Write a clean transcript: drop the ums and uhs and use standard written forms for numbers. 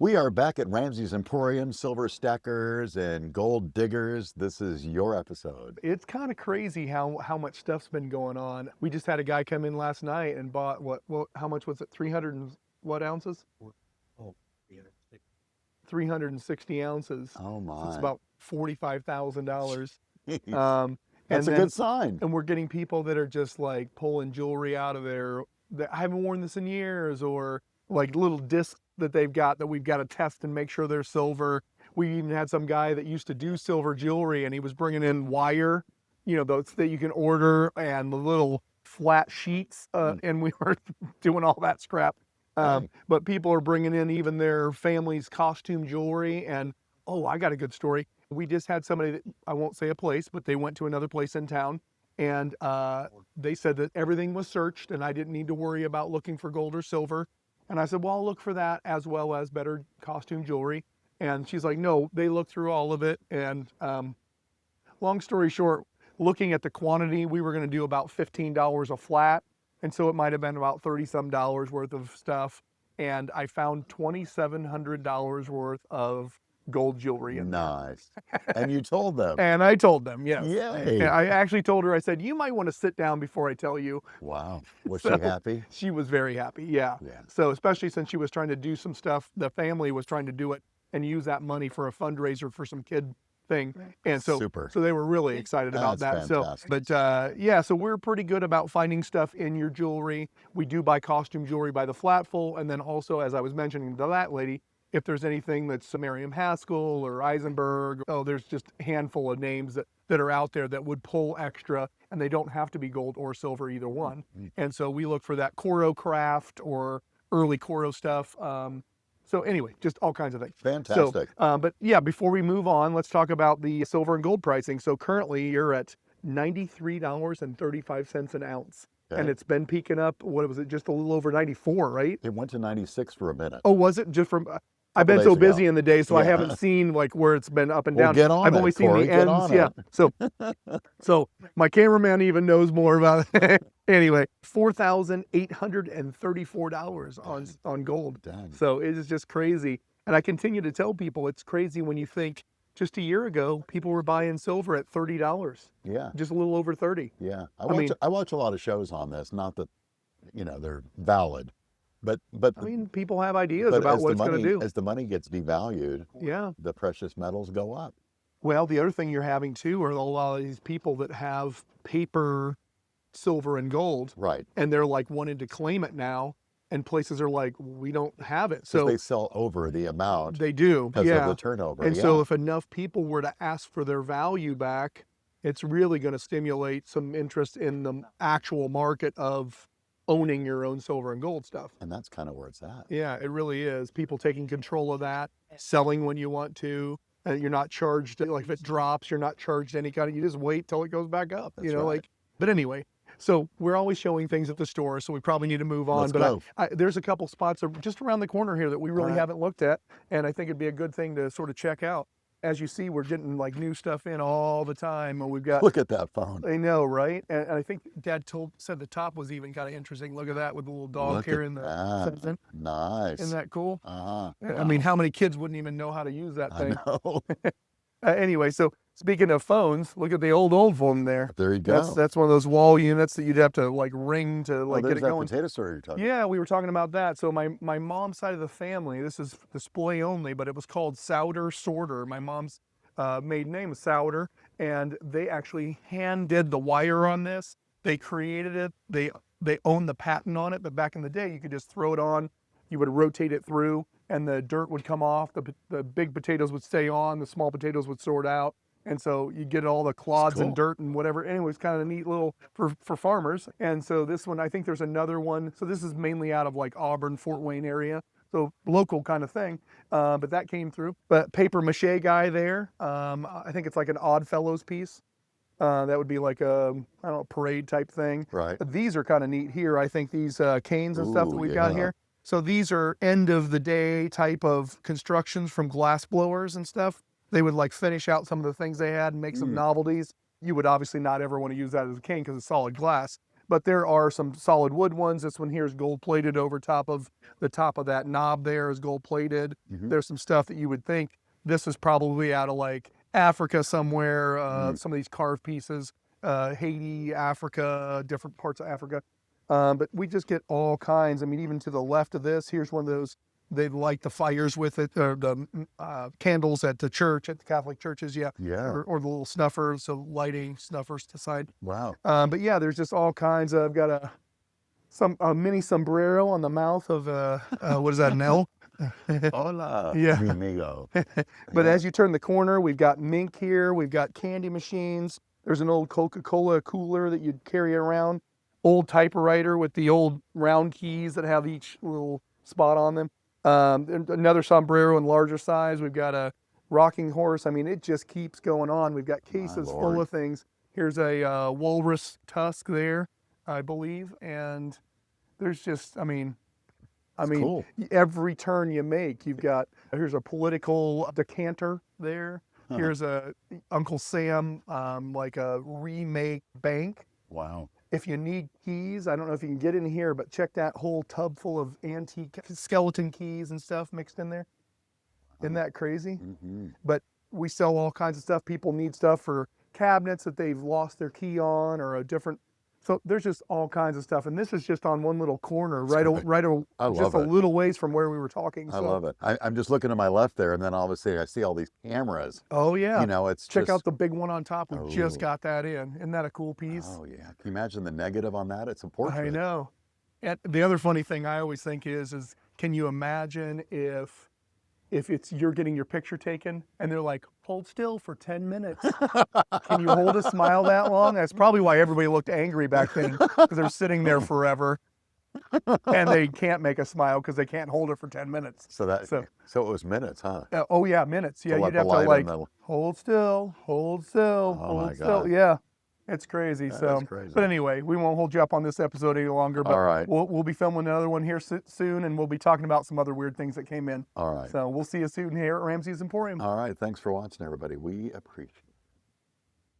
We are back at Ramsey's Emporium, Silver Stackers and Gold Diggers. This is your episode. It's kind of crazy how much stuff's been going on. We just had a guy come in last night and bought how much was it? 300 and what ounces? Oh, 360 ounces. oh So it's my. about $45,000. That's And a then good sign. and we're getting people that are just like pulling jewelry out of there that I haven't worn this in years, or like little discs that they've got that we've got to test and make sure they're silver. We even had some guy that used to do silver jewelry and he was bringing in wire, those that you can order, and the little flat sheets, and we were doing all that scrap. Hey, But people are bringing in even their family's costume jewelry. And oh, I got a good story. We just had somebody that, I won't say a place, but they went to another place in town, and they said that everything was searched and I didn't need to worry about looking for gold or silver. And I said, well, I'll look for that as well as better costume jewelry. And she's like, no, they looked through all of it. And long story short, looking at the quantity, we were going to do about $15 a flat. And so it might have been about 30 some dollars worth of stuff. And I found $2,700 worth of gold jewelry in there. nice. And you told them. And I told them, yes. Yay. And I actually told her, I said, you might want to sit down before I tell you. Wow. Was So she happy? she was very happy, yeah. Yeah. So especially since she was trying to do some stuff, the family was trying to do it and use that money for a fundraiser for some kid thing. And so Super. so they were really excited about That's that. fantastic. So but yeah, so we're pretty good about finding stuff in your jewelry. We do buy costume jewelry by the flatful, and then also, as I was mentioning to that lady, if there's anything that's Miriam Haskell or Eisenberg, there's just a handful of names that are out there that would pull extra, and they don't have to be gold or silver, either one. And so we look for that Coro craft or early Coro stuff. So anyway, just all kinds of things. Fantastic. So, but yeah, before we move on, let's talk about the silver and gold pricing. So currently you're at $93.35 an ounce. Okay. And it's been peaking up. What was it? Just a little over 94, right? It went to 96 for a minute. Oh, was it? Just from I've Couple been so days ago. busy in the day, so I Yeah. haven't seen like where it's been up and Well, down. get on I've it, only seen Corey, the get ends. on Yeah. it. So my cameraman even knows more about it. Anyway, $4,834 on gold. Dang. So it is just crazy. And I continue to tell people it's crazy when you think just a year ago people were buying silver at $30, Yeah. just a little over 30. Yeah. mean- I watch a lot of shows on this, not that, they're valid, but I mean, people have ideas but about as what the it's going money to do. as the money gets devalued, Yeah. the precious metals go up. Well, the other thing you're having too are a lot of these people that have paper silver and gold, Right. and they're like wanting to claim it now, and places are like, we don't have it. So So they sell over the amount they do, because yeah. of the turnover. And yeah. so if enough people were to ask for their value back, it's really going to stimulate some interest in the actual market of owning your own silver and gold stuff. And that's kind of where it's at. Yeah, it really is. People taking control of that, selling when you want to. And you're not charged, like if it drops, you're not charged any kind of, you just wait till it goes back up, That's right. but anyway, so we're always showing things at the store, so we probably need to move on. Let's But go. there's a couple spots just around the corner here that we really right. haven't looked at, and I think it'd be a good thing to sort of check out. As you see, we're getting like new stuff in all the time, and we've got, Look at that phone. I know, right? And I think Dad said the top was even kind of interesting. Look at that with the little dog Look here at in the that. center. Nice. Isn't that cool? Uh-huh. I mean, how many kids wouldn't even know how to use that I thing? know. Anyway, so speaking of phones, look at the old phone there. There you go. That's one of those wall units that you'd have to like ring to Oh, like there's get it that going. potato story you're talking Yeah, we were talking about that. So my mom's side of the family, this is display only, but it was called Souder Sorter. My mom's maiden name is Souder, and they actually hand did the wire on this. They created it. They own the patent on it, but back in the day, you could just throw it on. You would rotate it through, and the dirt would come off. The big potatoes would stay on. The small potatoes would sort out. And so you get all the clods cool. and dirt and whatever. Anyway, it's kind of a neat little for farmers. And so this one, I think there's another one. So this is mainly out of like Auburn, Fort Wayne area. So local kind of thing. But that came through. But paper mache guy there. I think it's like an Odd Fellows piece. That would be like a, I don't know, parade type thing. Right. But these are kind of neat here. I think these canes and stuff that Ooh, we've got yeah. here. So these are end of the day type of constructions from glass blowers and stuff. They would like finish out some of the things they had and make some novelties. You would obviously not ever want to use that as a cane because it's solid glass. but there are some solid wood ones. This one here is gold plated over top of the top of that knob there is gold plated. Mhm. There's some stuff that you would think this is probably out of like Africa somewhere, some of these carved pieces, Haiti, Africa, different parts of Africa. But we just get all kinds. I mean, even to the left of this, here's one of those, they light the fires with it, or the candles at the church, at the Catholic churches, yeah. Yeah. Or the little snuffers, so lighting snuffers to side. Wow. But yeah, there's just all kinds of, I've got a mini sombrero on the mouth of, what is that, an elk? Hola, Yeah. mi amigo. But Yeah. as you turn the corner, we've got mink here, we've got candy machines. There's an old Coca-Cola cooler that you'd carry around, old typewriter with the old round keys that have each little spot on them. And another sombrero in larger size. We've got a rocking horse. I mean, it just keeps going on. We've got cases full Lord. of things. Here's a walrus tusk there, I believe. And there's just, I mean, Cool. every turn you make, you've got, here's a political decanter there. Huh. Here's a Uncle Sam, like a remake bank. Wow. If you need keys, I don't know if you can get in here, but check that whole tub full of antique skeleton keys and stuff mixed in there. Isn't that crazy? Mhm. But we sell all kinds of stuff. People need stuff for cabinets that they've lost their key on, or a different. So there's just all kinds of stuff, and this is just on one little corner, I just love a it. little ways from where we were talking. I So, love it. I'm just looking to my left there, and then all of a sudden I see all these cameras. oh yeah, You know, it's check just, out the big one on top. We just Oh. got that in. Isn't that a cool piece? oh yeah. Can you imagine the negative on that? It's a portrait. I know. And the other funny thing I always think is can you imagine if it's you're getting your picture taken and they're like, hold still for 10 minutes. Can you hold a smile that long? That's probably why everybody looked angry back then, because they're sitting there forever and they can't make a smile because they can't hold it for 10 minutes. So So- it was minutes, huh? Oh yeah, minutes. Yeah, let you'd the have to light in like the- hold still, hold still, Oh my hold still. God. Yeah, it's crazy. That So, is crazy. but anyway, we won't hold you up on this episode any longer. But All right. we'll be filming another one here soon, and we'll be talking about some other weird things that came in. All right. So we'll see you soon here at Ramsey's Emporium. All right. Thanks for watching, everybody. We appreciate it.